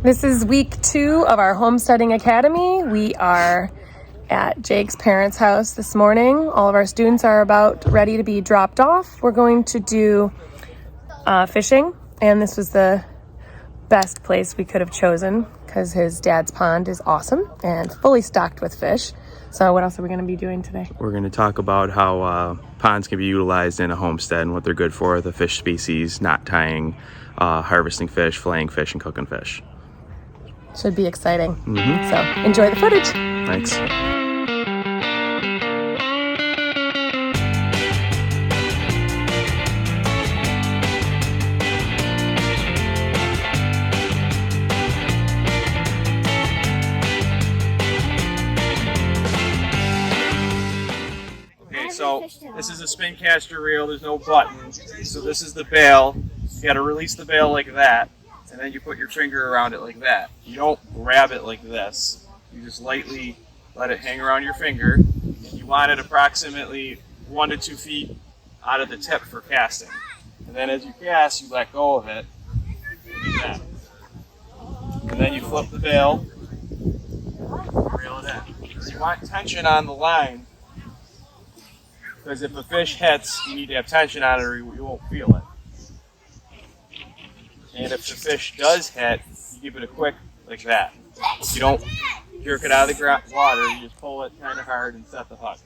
This is week 2 of our Homesteading Academy. We are at Jake's parents' house this morning. All of our students are about ready to be dropped off. We're going to do fishing, and this was the best place we could have chosen because his dad's pond is awesome and fully stocked with fish. So what else are we going to be doing today? We're going to talk about how ponds can be utilized in a homestead and what they're good for, the fish species, knot tying, harvesting fish, filleting fish, and cooking fish. Should be exciting. So enjoy the footage. Thanks. Okay, so this is a spin caster reel. There's no button. So this is the bail. You got to release the bail like that. And then you put your finger around it like that. You don't grab it like this. You just lightly let it hang around your finger. You want it approximately 1 to 2 feet out of the tip for casting. And then as you cast, you let go of it. Like that. And then you flip the bail. Reel it in. So you want tension on the line. Because if a fish hits, you need to have tension on it or you won't feel it. And if the fish does hit, you give it a quick, like that. You don't jerk it out of the water, you just pull it kind of hard and set the hook.